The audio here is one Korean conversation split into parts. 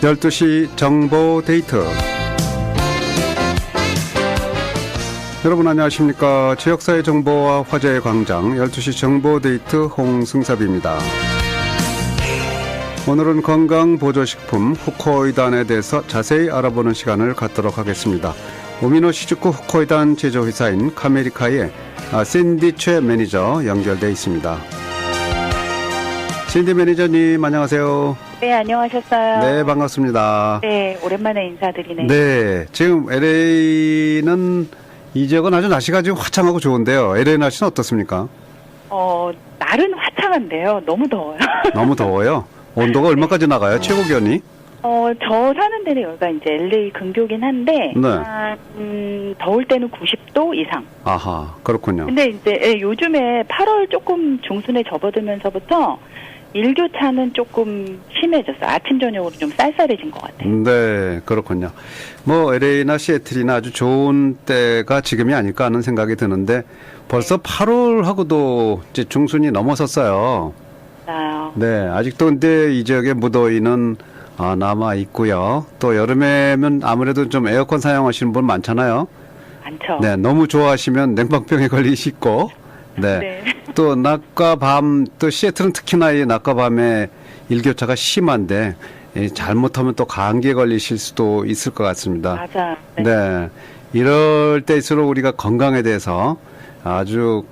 12시 정보 데이트. 여러분 안녕하십니까. 지역사회 정보와 화제의 광장 12시 정보 데이트 홍승섭입니다. 오늘은 건강보조식품 후코이단에 대해서 자세히 알아보는 시간을 갖도록 하겠습니다. 오미노 시즈쿠 후코이단 제조회사인 카메리카의 샌디 최 매니저 연결되어 있습니다. 샌디 매니저님 안녕하세요. 네, 안녕하셨어요. 네, 반갑습니다. 네, 오랜만에 인사드리네요. 네, 지금 LA는 이 지역은 아주 날씨가 지금 화창하고 좋은데요. LA 날씨는 어떻습니까? 날은 화창한데요. 너무 더워요. 너무 더워요? 온도가 얼마까지 나가요? 최고 기온이? 저 사는 데는 여기가 이제 LA 근교긴 한데, 네. 더울 때는 90도 이상. 아하, 그렇군요. 근데 이제 요즘에 8월 조금 중순에 접어들면서부터 일교차는 조금 심해졌어요. 아침, 저녁으로 좀 쌀쌀해진 것 같아요. 네, 그렇군요. 뭐, LA나 시애틀이나 아주 좋은 때가 지금이 아닐까 하는 생각이 드는데, 벌써 8월하고도 이제 중순이 넘어섰어요. 맞아요. 네, 아직도 근데 이 지역의 무더위는 남아 있고요. 또 여름에면 아무래도 좀 에어컨 사용하시는 분 많잖아요. 많죠. 네, 너무 좋아하시면 냉방병에 걸리시고, 네. 네. 또 낮과 밤, 또 시애틀은 특히나 이 낮과 밤에 일교차가 심한데, 잘못하면 또 감기에 걸리실 수도 있을 것 같습니다. 맞아요. 네. 네. 이럴 때일수록 우리가 건강에 대해서 아주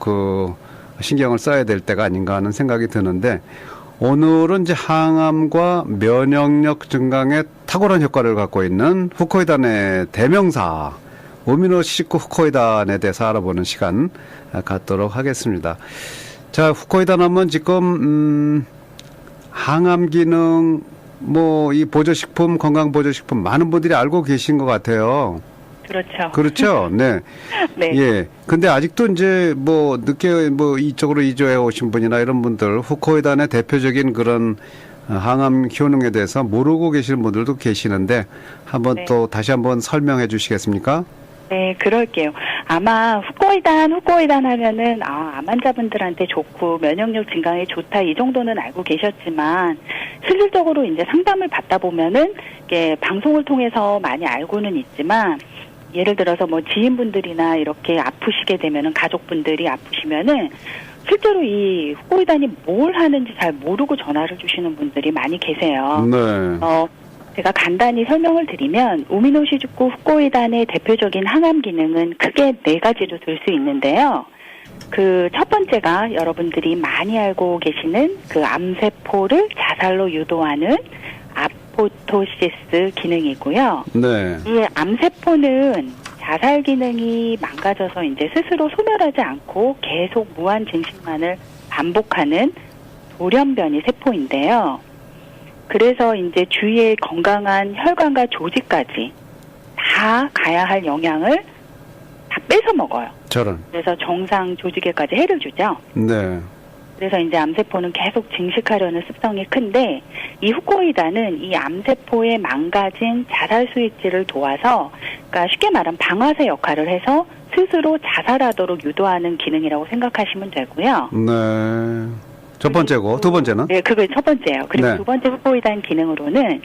신경을 써야 될 때가 아닌가 하는 생각이 드는데, 오늘은 이제 항암과 면역력 증강에 탁월한 효과를 갖고 있는 후코이단의 대명사 오미노 시즈쿠 후코이단에 대해서 알아보는 시간 갖도록 하겠습니다. 자, 후코이단 하면 지금 항암 기능 이 보조식품, 건강보조식품 많은 분들이 알고 계신 것 같아요. 그렇죠. 그렇죠. 네. 네. 예. 근데 아직도 이제 늦게 이쪽으로 이주해 오신 분이나 이런 분들 후코이단의 대표적인 그런 항암 효능에 대해서 모르고 계시는 분들도 계시는데 한번 네. 또 다시 한번 설명해 주시겠습니까? 네, 그럴게요. 아마 후코이단 하면은 암 환자분들한테 좋고 면역력 증강에 좋다 이 정도는 알고 계셨지만 실질적으로 이제 상담을 받다 보면은 이게 방송을 통해서 많이 알고는 있지만 예를 들어서 지인분들이나 이렇게 아프시게 되면은 가족분들이 아프시면은 실제로 이 후코이단이 뭘 하는지 잘 모르고 전화를 주시는 분들이 많이 계세요. 네. 제가 간단히 설명을 드리면 오미노 시즈쿠 후코이단의 대표적인 항암 기능은 크게 4가지로 들 수 있는데요. 그 첫 번째가 여러분들이 많이 알고 계시는 그 암세포를 자살로 유도하는 아포토시스 기능이고요. 네. 이 암세포는 자살 기능이 망가져서 이제 스스로 소멸하지 않고 계속 무한 증식만을 반복하는 돌연변이 세포인데요. 그래서 이제 주위의 건강한 혈관과 조직까지 다 가야 할 영양을 다 뺏어 먹어요. 저런. 그래서 정상 조직에까지 해를 주죠. 네. 그래서 이제 암세포는 계속 증식하려는 습성이 큰데 이 후코이단은 이 암세포의 망가진 자살 스위치를 도와서 그러니까 쉽게 말하면 방아쇠 역할을 해서 스스로 자살하도록 유도하는 기능이라고 생각하시면 되고요. 네. 첫 번째고 두 번째는? 네, 그게 첫 번째예요. 그리고 네. 두 번째 후코이단 기능으로는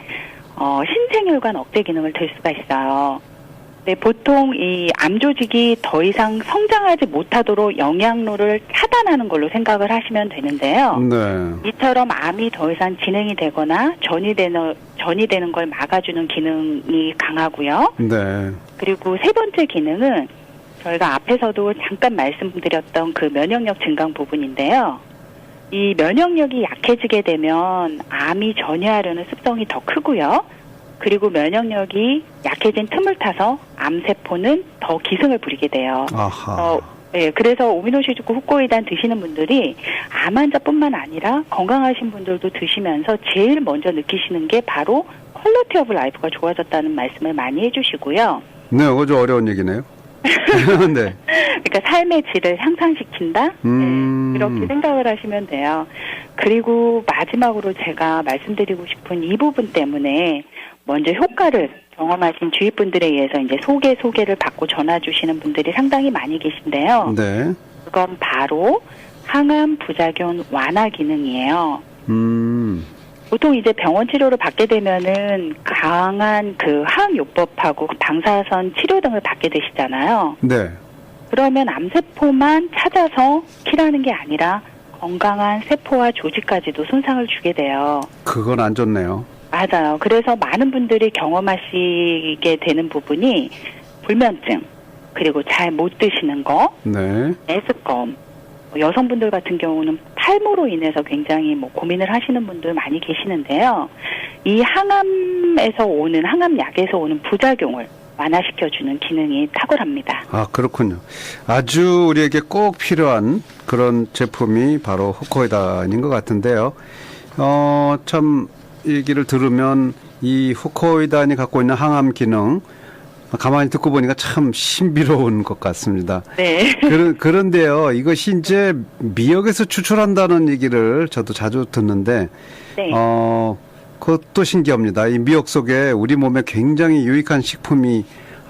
신생혈관 억제 기능을 들 수가 있어요. 네, 보통 이 암 조직이 더 이상 성장하지 못하도록 영양로를 차단하는 걸로 생각을 하시면 되는데요. 네. 이처럼 암이 더 이상 진행이 되거나 전이 되는 걸 막아주는 기능이 강하고요. 네. 그리고 세 번째 기능은 저희가 앞에서도 잠깐 말씀드렸던 그 면역력 증강 부분인데요. 이 면역력이 약해지게 되면 암이 전이하려는 습성이 더 크고요. 그리고 면역력이 약해진 틈을 타서 암세포는 더 기승을 부리게 돼요. 아하. 네, 그래서 오미노 시즈쿠 후코이단 드시는 분들이 암 환자뿐만 아니라 건강하신 분들도 드시면서 제일 먼저 느끼시는 게 바로 퀄리티 오브 라이프가 좋아졌다는 말씀을 많이 해주시고요. 네, 아주 어려운 얘기네요. 네. 그러니까 삶의 질을 향상시킨다? 네, 그렇게 생각을 하시면 돼요. 그리고 마지막으로 제가 말씀드리고 싶은 이 부분 때문에 먼저 효과를 경험하신 주위 분들에 의해서 이제 소개를 받고 전화 주시는 분들이 상당히 많이 계신데요. 네. 그건 바로 항암 부작용 완화 기능이에요. 보통 이제 병원 치료를 받게 되면은 강한 그 항요법하고 방사선 치료 등을 받게 되시잖아요. 네. 그러면 암세포만 찾아서 킬하는 게 아니라 건강한 세포와 조직까지도 손상을 주게 돼요. 그건 안 좋네요. 맞아요. 그래서 많은 분들이 경험하시게 되는 부분이 불면증, 그리고 잘 못 드시는 거, 네. 메스꺼움, 여성분들 같은 경우는 탈모로 인해서 굉장히 고민을 하시는 분들 많이 계시는데요. 이 항암에서 오는, 항암약에서 오는 부작용을 완화시켜주는 기능이 탁월합니다. 아, 그렇군요. 아주 우리에게 꼭 필요한 그런 제품이 바로 후코이단인 것 같은데요. 참 얘기를 들으면 이 후코이단이 갖고 있는 항암 기능 가만히 듣고 보니까 참 신비로운 것 같습니다. 네. 그런데요, 이것이 이제 미역에서 추출한다는 얘기를 저도 자주 듣는데, 네. 그것도 신기합니다. 이 미역 속에 우리 몸에 굉장히 유익한 식품이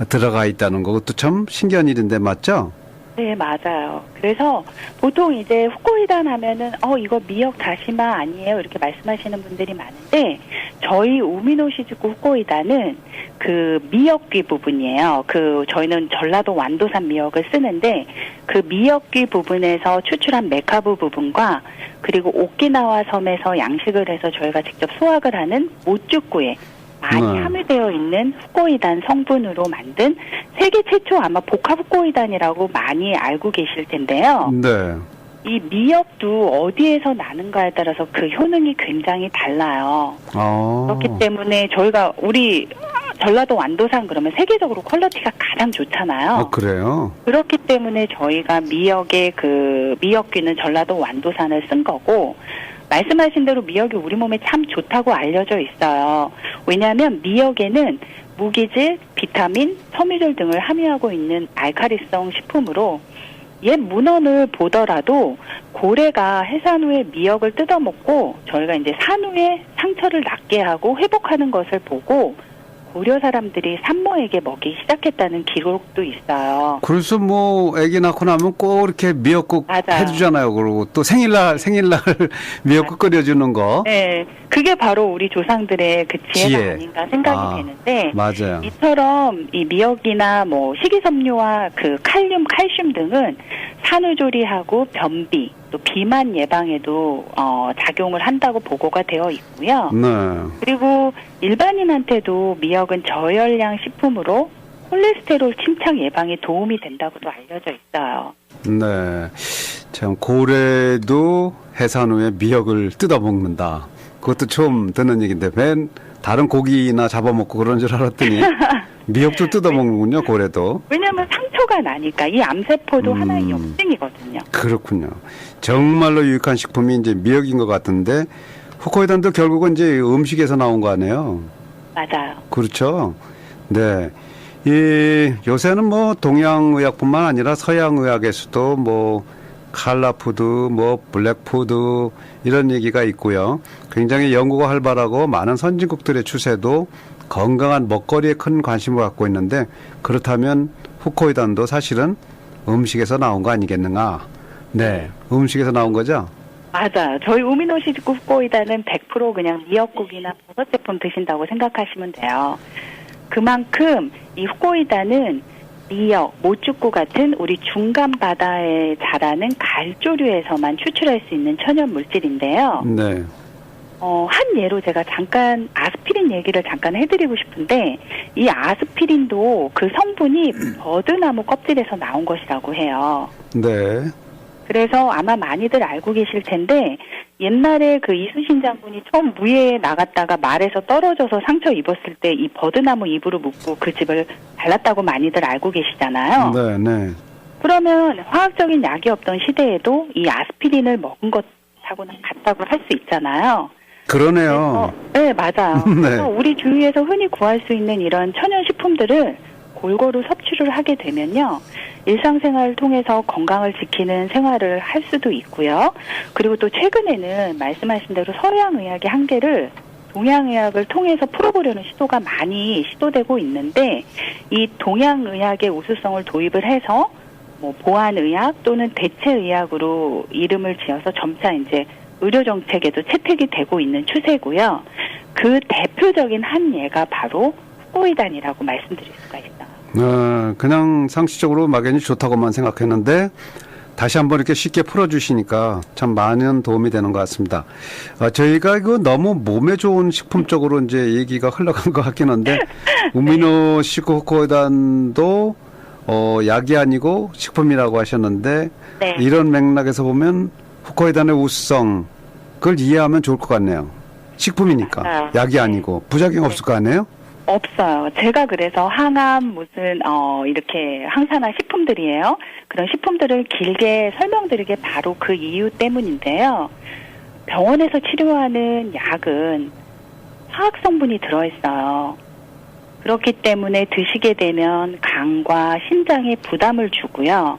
들어가 있다는 거, 그것도 참 신기한 일인데 맞죠? 네, 맞아요. 그래서 보통 이제 후코이단 하면은 이거 미역 다시마 아니에요? 이렇게 말씀하시는 분들이 많은데 저희 우미노시즈쿠 후코이단은 그 미역귀 부분이에요. 저희는 전라도 완도산 미역을 쓰는데 그 미역귀 부분에서 추출한 메카부 부분과 그리고 오키나와 섬에서 양식을 해서 저희가 직접 수확을 하는 모쭈꾸에 많이 함유되어 있는 후코이단 성분으로 만든 세계 최초 아마 복합 후코이단이라고 많이 알고 계실 텐데요. 네. 이 미역도 어디에서 나는가에 따라서 그 효능이 굉장히 달라요. 그렇기 때문에 저희가 우리 전라도 완도산 그러면 세계적으로 퀄리티가 가장 좋잖아요. 그래요? 그렇기 때문에 저희가 미역의 미역귀는 전라도 완도산을 쓴 거고 말씀하신 대로 미역이 우리 몸에 참 좋다고 알려져 있어요. 왜냐하면 미역에는 무기질, 비타민, 섬유질 등을 함유하고 있는 알칼리성 식품으로 옛 문헌을 보더라도 고래가 해산 후에 미역을 뜯어먹고 저희가 이제 산후에 상처를 낫게 하고 회복하는 것을 보고 고려 사람들이 산모에게 먹기 시작했다는 기록도 있어요. 그래서 애기 낳고 나면 꼭 이렇게 미역국 맞아요. 해주잖아요. 그리고 또 생일날 미역국 끓여주는 거. 네, 그게 바로 우리 조상들의 그 지혜가 지혜. 아닌가 생각이 되는데 맞아요. 이처럼 이 미역이나 식이섬유와 그 칼륨, 칼슘 등은 산후조리하고 변비, 또 비만 예방에도 작용을 한다고 보고가 되어 있고요. 네. 그리고 일반인한테도 미역은 저열량 식품으로 콜레스테롤 침착 예방에 도움이 된다고도 알려져 있어요. 네. 참 고래도 해산 후에 미역을 뜯어 먹는다. 그것도 처음 듣는 얘기인데 웬 다른 고기나 잡아먹고 그런 줄 알았더니 미역도 뜯어 먹는군요. 고래도. 왜냐하면 상처가 나니까 이 암세포도 하나의 염증이거든요. 그렇군요. 정말로 유익한 식품이 이제 미역인 것 같은데 후코이단도 결국은 이제 음식에서 나온 거 아니에요? 맞아요. 그렇죠. 네. 요새는 동양의학뿐만 아니라 서양의학에서도 칼라푸드, 블랙푸드 이런 얘기가 있고요. 굉장히 연구가 활발하고 많은 선진국들의 추세도 건강한 먹거리에 큰 관심을 갖고 있는데 그렇다면 후코이단도 사실은 음식에서 나온 거 아니겠는가? 네. 음식에서 나온 거죠? 맞아요. 저희 우미노시즈쿠 후코이단은 100% 그냥 미역국이나 버섯 제품 드신다고 생각하시면 돼요. 그만큼 이 후코이단은 미역, 모쭈꾸 같은 우리 중간 바다에 자라는 갈조류에서만 추출할 수 있는 천연 물질인데요. 네. 한 예로 제가 잠깐 아스피린 얘기를 잠깐 해드리고 싶은데 이 아스피린도 그 성분이 버드나무 껍질에서 나온 것이라고 해요. 네. 그래서 아마 많이들 알고 계실 텐데 옛날에 그 이순신 장군이 처음 무예에 나갔다가 말에서 떨어져서 상처 입었을 때 이 버드나무 잎으로 묶고 그 즙을 발랐다고 많이들 알고 계시잖아요. 네, 네. 그러면 화학적인 약이 없던 시대에도 이 아스피린을 먹은 것하고는 같다고 할 수 있잖아요. 그러네요. 네, 맞아요. 네. 그래서 우리 주위에서 흔히 구할 수 있는 이런 천연식품들을 골고루 섭취를 하게 되면요. 일상생활을 통해서 건강을 지키는 생활을 할 수도 있고요. 그리고 또 최근에는 말씀하신 대로 서양의학의 한계를 동양의학을 통해서 풀어보려는 시도가 많이 시도되고 있는데 이 동양의학의 우수성을 도입을 해서 보안의학 또는 대체의학으로 이름을 지어서 점차 이제 의료 정책에도 채택이 되고 있는 추세고요. 그 대표적인 한 예가 바로 후코이단이라고 말씀드릴 수가 있어요. 그냥 상식적으로 막연히 좋다고만 생각했는데 다시 한번 이렇게 쉽게 풀어주시니까 참 많은 도움이 되는 것 같습니다. 저희가 이거 너무 몸에 좋은 식품 쪽으로 이제 얘기가 흘러간 것 같긴 한데 우미노 시코코단도 약이 아니고 식품이라고 하셨는데 네. 이런 맥락에서 보면 후코이단의 우수성 그걸 이해하면 좋을 것 같네요. 식품이니까 맞아요. 약이 아니고 부작용 없을 거 아니에요? 없어요. 제가 그래서 항암 무슨 이렇게 항산화 식품들이에요. 그런 식품들을 길게 설명드리게 바로 그 이유 때문인데요. 병원에서 치료하는 약은 화학 성분이 들어있어요. 그렇기 때문에 드시게 되면 간과 심장에 부담을 주고요.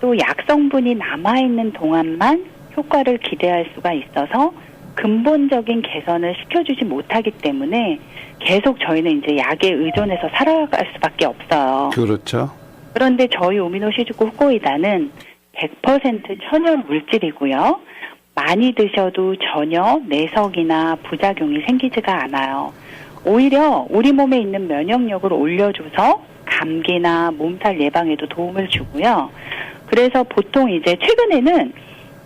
또 약 성분이 남아있는 동안만 효과를 기대할 수가 있어서 근본적인 개선을 시켜주지 못하기 때문에 계속 저희는 이제 약에 의존해서 살아갈 수밖에 없어요. 그렇죠. 그런데 저희 오미노시즈쿠 후코이단은 100% 천연 물질이고요. 많이 드셔도 전혀 내성이나 부작용이 생기지가 않아요. 오히려 우리 몸에 있는 면역력을 올려줘서 감기나 몸살 예방에도 도움을 주고요. 그래서 보통 이제 최근에는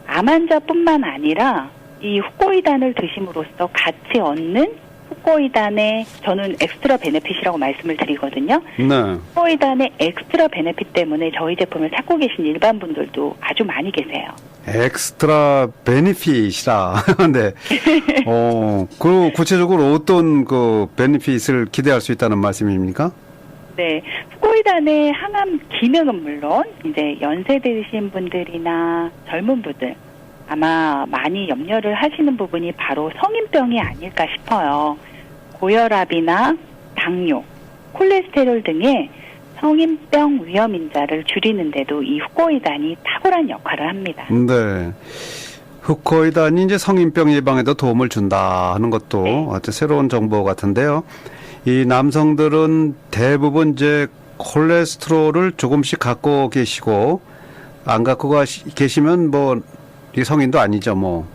암 환자뿐만 아니라 이 후코이단을 드심으로써 같이 얻는 후코이단의 저는 엑스트라 베네핏이라고 말씀을 드리거든요. 네. 후코이단의 엑스트라 베네핏 때문에 저희 제품을 찾고 계신 일반 분들도 아주 많이 계세요. 엑스트라 베니핏이라. 네. 그 구체적으로 어떤 그 베니핏을 기대할 수 있다는 말씀입니까? 네, 후코이단의 항암 기능은 물론 이제 연세 드신 분들이나 젊은 분들 아마 많이 염려를 하시는 부분이 바로 성인병이 아닐까 싶어요. 고혈압이나 당뇨, 콜레스테롤 등의 성인병 위험 인자를 줄이는데도 이 후코이단이 탁월한 역할을 합니다. 네. 후코이단이 이제 성인병 예방에도 도움을 준다 하는 것도 네. 아주 새로운 정보 같은데요. 이 남성들은 대부분 이제 콜레스테롤을 조금씩 갖고 계시고 안 갖고 계시면 뭐 이 성인도 아니죠, 뭐.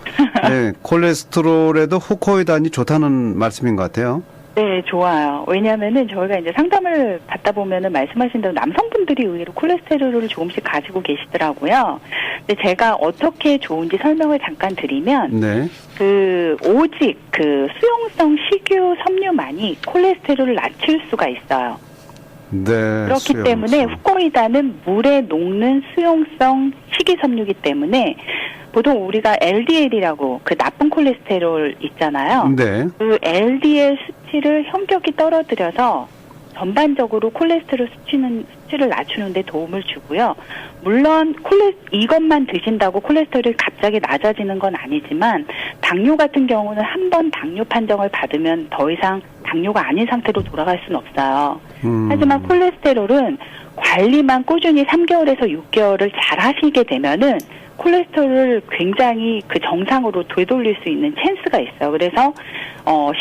네, 콜레스테롤에도 후코이단이 좋다는 말씀인 것 같아요. 네, 좋아요. 왜냐하면은 저희가 이제 상담을 받다 보면은 말씀하신 대로 남성분들이 의외로 콜레스테롤을 조금씩 가지고 계시더라고요. 근데 제가 어떻게 좋은지 설명을 잠깐 드리면, 네. 오직 수용성 식유 섬유만이 콜레스테롤을 낮출 수가 있어요. 네. 그렇기 수용성. 때문에 후코이단은 물에 녹는 수용성 식이섬유이기 때문에 보통 우리가 LDL이라고 그 나쁜 콜레스테롤 있잖아요. 네. 그 LDL 수치를 현격히 떨어뜨려서 전반적으로 콜레스테롤 수치를 낮추는 데 도움을 주고요. 물론 이것만 드신다고 콜레스테롤이 갑자기 낮아지는 건 아니지만 당뇨 같은 경우는 한 번 당뇨 판정을 받으면 더 이상 당뇨가 아닌 상태로 돌아갈 수는 없어요. 하지만 콜레스테롤은 관리만 꾸준히 3개월에서 6개월을 잘 하시게 되면은 콜레스테롤을 굉장히 그 정상으로 되돌릴 수 있는 찬스가 있어요. 그래서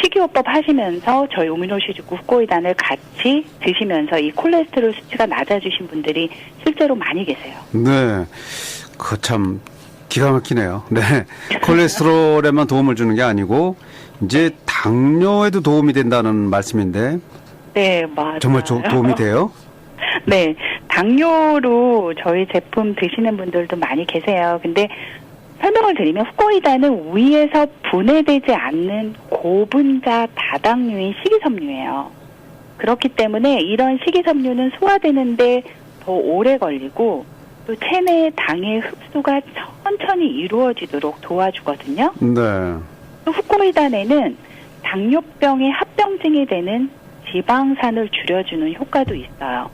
식이요법 하시면서 저희 오미노시즈쿠 후코이단을 같이 드시면서 이 콜레스테롤 수치가 낮아지신 분들이 실제로 많이 계세요. 네. 그 참 기가 막히네요. 네. 콜레스테롤에만 도움을 주는 게 아니고 이제 당뇨에도 도움이 된다는 말씀인데. 네, 맞아요. 정말 도움이 돼요? 네, 당뇨로 저희 제품 드시는 분들도 많이 계세요. 근데 설명을 드리면 후코이단은 위에서 분해되지 않는 고분자 다당류인 식이섬유예요. 그렇기 때문에 이런 식이섬유는 소화되는데 더 오래 걸리고 또 체내의 당의 흡수가 천천히 이루어지도록 도와주거든요. 네. 또 후코이단에는 당뇨병의 합병증이 되는 지방산을 줄여주는 효과도 있어요.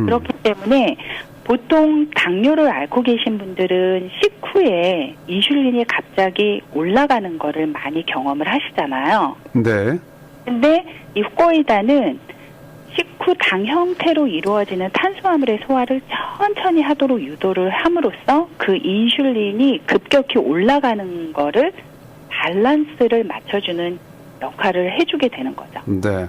그렇기 때문에 보통 당뇨를 앓고 계신 분들은 식후에 인슐린이 갑자기 올라가는 거를 많이 경험을 하시잖아요. 네. 근데 이 후코이단은 식후 당 형태로 이루어지는 탄수화물의 소화를 천천히 하도록 유도를 함으로써 그 인슐린이 급격히 올라가는 거를 밸런스를 맞춰주는 역할을 해주게 되는 거죠. 네.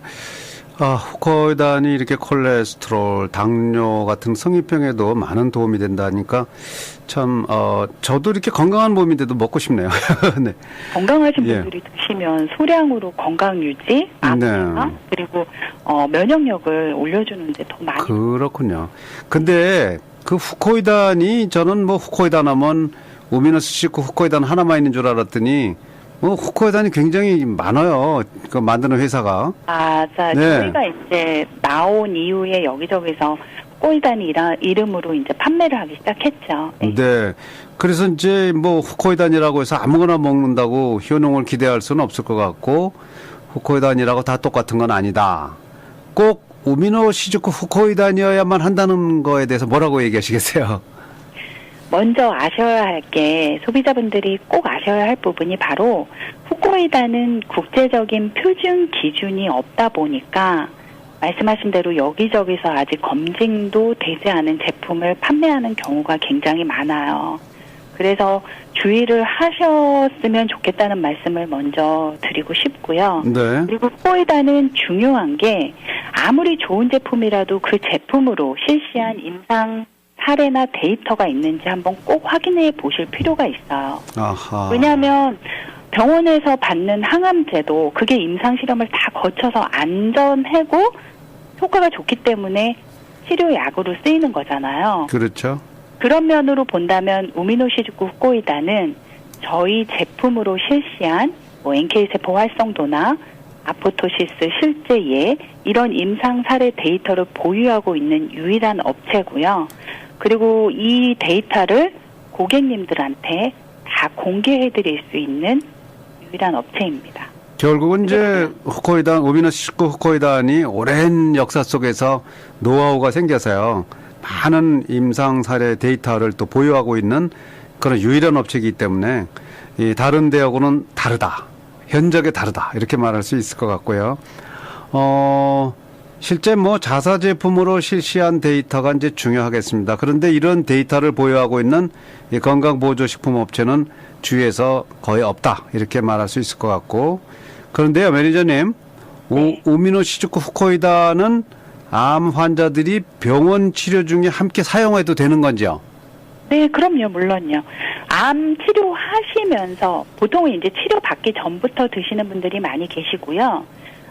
후코이단이 이렇게 콜레스테롤, 당뇨 같은 성인병에도 많은 도움이 된다니까 참, 저도 이렇게 건강한 몸인데도 먹고 싶네요. 네. 건강하신 예. 분들이 드시면 소량으로 건강 유지, 암 그리고 면역력을 올려주는 데 더 많이. 그렇군요. 근데 그 후코이단이 저는 뭐 후코이단 하면 우미노스시코 후코이단 하나만 있는 줄 알았더니 후코이단이 굉장히 많아요. 그 만드는 회사가. 맞아. 네. 저희가 이제 나온 이후에 여기저기서 후코이단이 이름으로 이제 판매를 하기 시작했죠. 네. 네. 그래서 이제 뭐 후코이단이라고 해서 아무거나 먹는다고 효능을 기대할 수는 없을 것 같고 후코이단이라고 다 똑같은 건 아니다. 꼭 우미노 시즈쿠 후코이단이어야만 한다는 거에 대해서 뭐라고 얘기하시겠어요? 먼저 아셔야 할 게 소비자분들이 꼭 아셔야 할 부분이 바로 후코이단은 국제적인 표준 기준이 없다 보니까 말씀하신 대로 여기저기서 아직 검증도 되지 않은 제품을 판매하는 경우가 굉장히 많아요. 그래서 주의를 하셨으면 좋겠다는 말씀을 먼저 드리고 싶고요. 네. 그리고 후코이단은 중요한 게 아무리 좋은 제품이라도 그 제품으로 실시한 임상 사례나 데이터가 있는지 한번 꼭 확인해 보실 필요가 있어요. 아하. 왜냐하면 병원에서 받는 항암제도 그게 임상 실험을 다 거쳐서 안전하고 효과가 좋기 때문에 치료약으로 쓰이는 거잖아요. 그렇죠. 그런 면으로 본다면 우미노시즈쿠 후코이단은 저희 제품으로 실시한 뭐 NK세포 활성도나 아포토시스 실제예 이런 임상 사례 데이터를 보유하고 있는 유일한 업체고요. 그리고 이 데이터를 고객님들한테 다 공개해드릴 수 있는 유일한 업체입니다. 결국은 이제 후코이단, 우미노시즈쿠 후코이단이 오랜 역사 속에서 노하우가 생겨서요. 많은 임상 사례 데이터를 또 보유하고 있는 그런 유일한 업체이기 때문에 이 다른 데하고는 다르다. 현저하게 다르다. 이렇게 말할 수 있을 것 같고요. 실제 뭐 자사 제품으로 실시한 데이터가 이제 중요하겠습니다. 그런데 이런 데이터를 보유하고 있는 이 건강보조식품 업체는 주위에서 거의 없다. 이렇게 말할 수 있을 것 같고. 그런데요, 매니저님, 네. 우미노시즈쿠 후코이단은 암 환자들이 병원 치료 중에 함께 사용해도 되는 건지요? 네, 그럼요, 물론요. 암 치료하시면서 보통은 이제 치료 받기 전부터 드시는 분들이 많이 계시고요.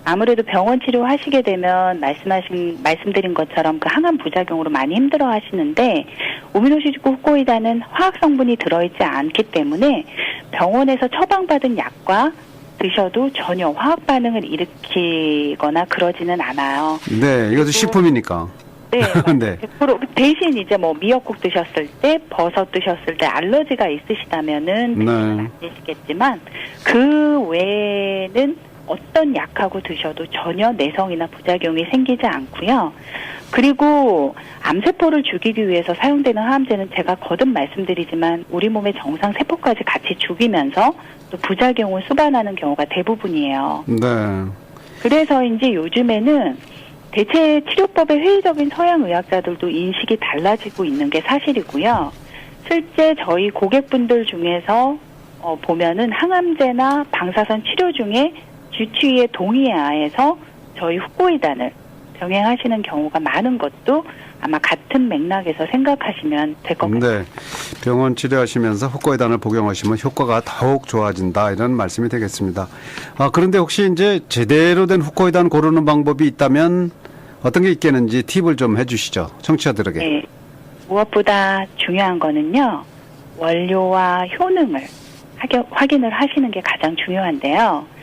아무래도 병원 치료하시게 되면 말씀드린 것처럼 그 항암 부작용으로 많이 힘들어 하시는데 우미노시즈쿠 후코이단은 화학 성분이 들어있지 않기 때문에 병원에서 처방받은 약과 드셔도 전혀 화학 반응을 일으키거나 그러지는 않아요. 네, 이것도 식품이니까. 네, 네. 100% 대신 이제 뭐 미역국 드셨을 때, 버섯 드셨을 때 알러지가 있으시다면은 네. 안 되시겠지만 그 외에는 어떤 약하고 드셔도 전혀 내성이나 부작용이 생기지 않고요. 그리고 암세포를 죽이기 위해서 사용되는 항암제는 제가 거듭 말씀드리지만 우리 몸의 정상 세포까지 같이 죽이면서 또 부작용을 수반하는 경우가 대부분이에요. 네. 그래서 이제 요즘에는 대체 치료법의 회의적인 서양 의학자들도 인식이 달라지고 있는 게 사실이고요. 실제 저희 고객분들 중에서 보면은 항암제나 방사선 치료 중에 주치의의 동의에 하에서 저희 후코이단을 병행하시는 경우가 많은 것도 아마 같은 맥락에서 생각하시면 될 것 같습니다. 네. 병원 치료하시면서 후코이단을 복용하시면 효과가 더욱 좋아진다 이런 말씀이 되겠습니다. 그런데 혹시 이제 제대로 된 후코이단 고르는 방법이 있다면 어떤 게 있겠는지 팁을 좀 해주시죠. 청취자들에게. 네. 무엇보다 중요한 거는요. 원료와 효능을 확인을 하시는 게 가장 중요한데요.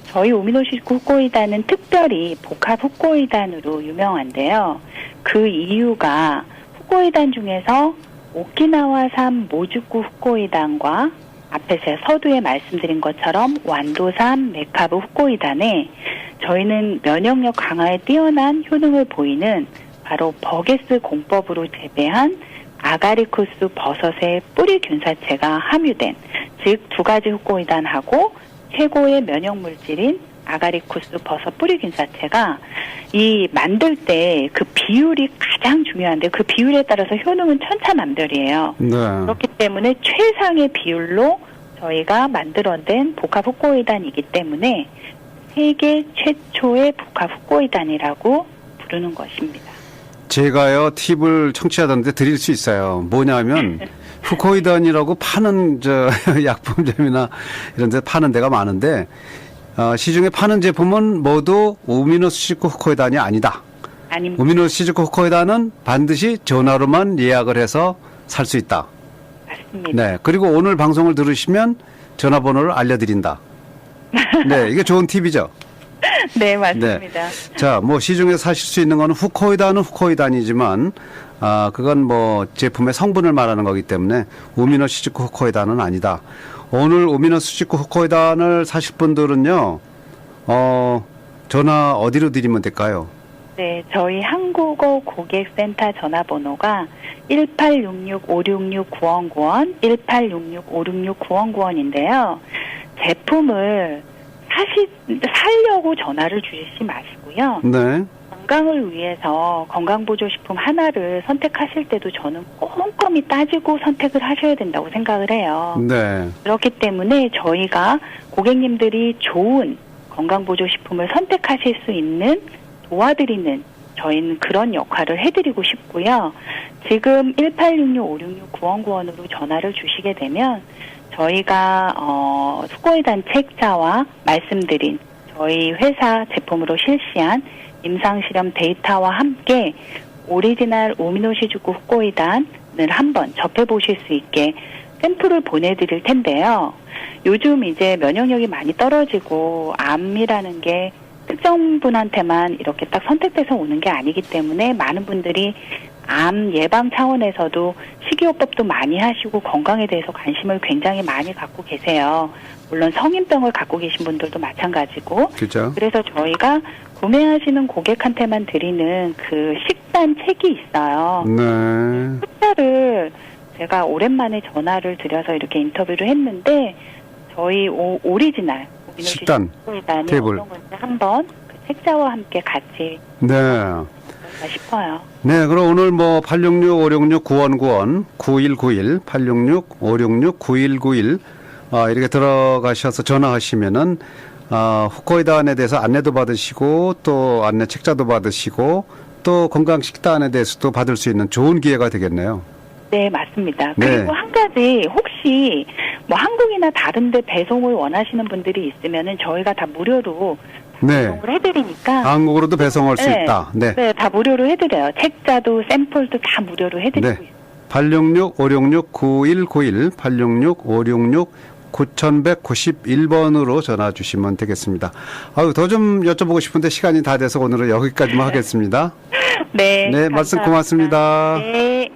저희 우미노시즈쿠 후코이단은 특별히 복합 후코이단으로 유명한데요. 그 이유가 후코이단 중에서 오키나와산 모주쿠 후코이단과 앞에 제가 서두에 말씀드린 것처럼 완도산 메카브 후코이단에 저희는 면역력 강화에 뛰어난 효능을 보이는 바로 버게스 공법으로 재배한 아가리쿠스 버섯의 뿌리 균사체가 함유된 즉 두 가지 후코이단하고 최고의 면역 물질인 아가리쿠스 버섯 뿌리 균사체가 이 만들 때 그 비율이 가장 중요한데 그 비율에 따라서 효능은 천차만별이에요. 네. 그렇기 때문에 최상의 비율로 저희가 만들어낸 복합 후코이단이기 때문에 세계 최초의 북한 후코이단이라고 부르는 것입니다. 제가요 팁을 청취자들한테 드릴 수 있어요. 뭐냐면 후코이단이라고 파는 약품점이나 이런 데 파는 데가 많은데 시중에 파는 제품은 모두 오미노시즈쿠 후코이단이 아니다. 아닙니다. 오미노시즈쿠 후코이단은 반드시 전화로만 예약을 해서 살 수 있다. 맞습니다. 네. 그리고 오늘 방송을 들으시면 전화번호를 알려드린다. 네. 이게 좋은 팁이죠. 네, 맞습니다. 자, 뭐 시중에 사실 수 있는 거는 후코이단은 후코이단이지만 그건 뭐 제품의 성분을 말하는 거기 때문에 오미노시즈쿠 후코이단은 아니다. 오늘 오미노시즈쿠 후코이단을 사실 분들은요, 전화 어디로 드리면 될까요? 네, 저희 한국어 고객센터 전화번호가 1866-566-9191, 1866-566-9191인데요. 제품을 살려고 전화를 주시지 마시고요. 네. 건강을 위해서 건강보조식품 하나를 선택하실 때도 저는 꼼꼼히 따지고 선택을 하셔야 된다고 생각을 해요. 네. 그렇기 때문에 저희가 고객님들이 좋은 건강보조식품을 선택하실 수 있는 도와드리는 저희는 그런 역할을 해드리고 싶고요. 지금 1866-566-9191으로 전화를 주시게 되면 저희가 후코이단 책자와 말씀드린 저희 회사 제품으로 실시한 임상실험 데이터와 함께 오리지널 오미노시즈쿠 후코이단을 한번 접해보실 수 있게 샘플을 보내드릴 텐데요. 요즘 이제 면역력이 많이 떨어지고 암이라는 게 특정 분한테만 이렇게 딱 선택돼서 오는 게 아니기 때문에 많은 분들이 암 예방 차원에서도 식이요법도 많이 하시고 건강에 대해서 관심을 굉장히 많이 갖고 계세요. 물론 성인병을 갖고 계신 분들도 마찬가지고. 그렇죠. 그래서 저희가 구매하시는 고객한테만 드리는 그 식단 책이 있어요. 네. 숫자를 제가 오랜만에 전화를 드려서 이렇게 인터뷰를 했는데 저희 오리지널 식단 테이블 어떤 건지 한번 그 책자와 함께 같이 네. 싶어요. 네, 그럼 오늘 뭐 866-566-9191, 9191, 866-566-9191 이렇게 들어가셔서 전화하시면은 후코이단에 대해서 안내도 받으시고 또 안내 책자도 받으시고 또 건강 식단에 대해서도 받을 수 있는 좋은 기회가 되겠네요. 네, 맞습니다. 네. 그리고 한 가지 혹시 뭐 한국이나 다른 데 배송을 원하시는 분들이 있으면은 저희가 다 무료로 네. 배송을 해드리니까 한국으로도 배송할 수 네. 있다. 네. 네, 다 무료로 해드려요. 책자도 샘플도 다 무료로 해드리고 네. 있어요. 866-566-9191, 866-566-9191번으로 전화 주시면 되겠습니다. 더 좀 여쭤보고 싶은데 시간이 다 돼서 오늘은 여기까지만 하겠습니다. 네. 네, 말씀 감사합니다. 고맙습니다. 네.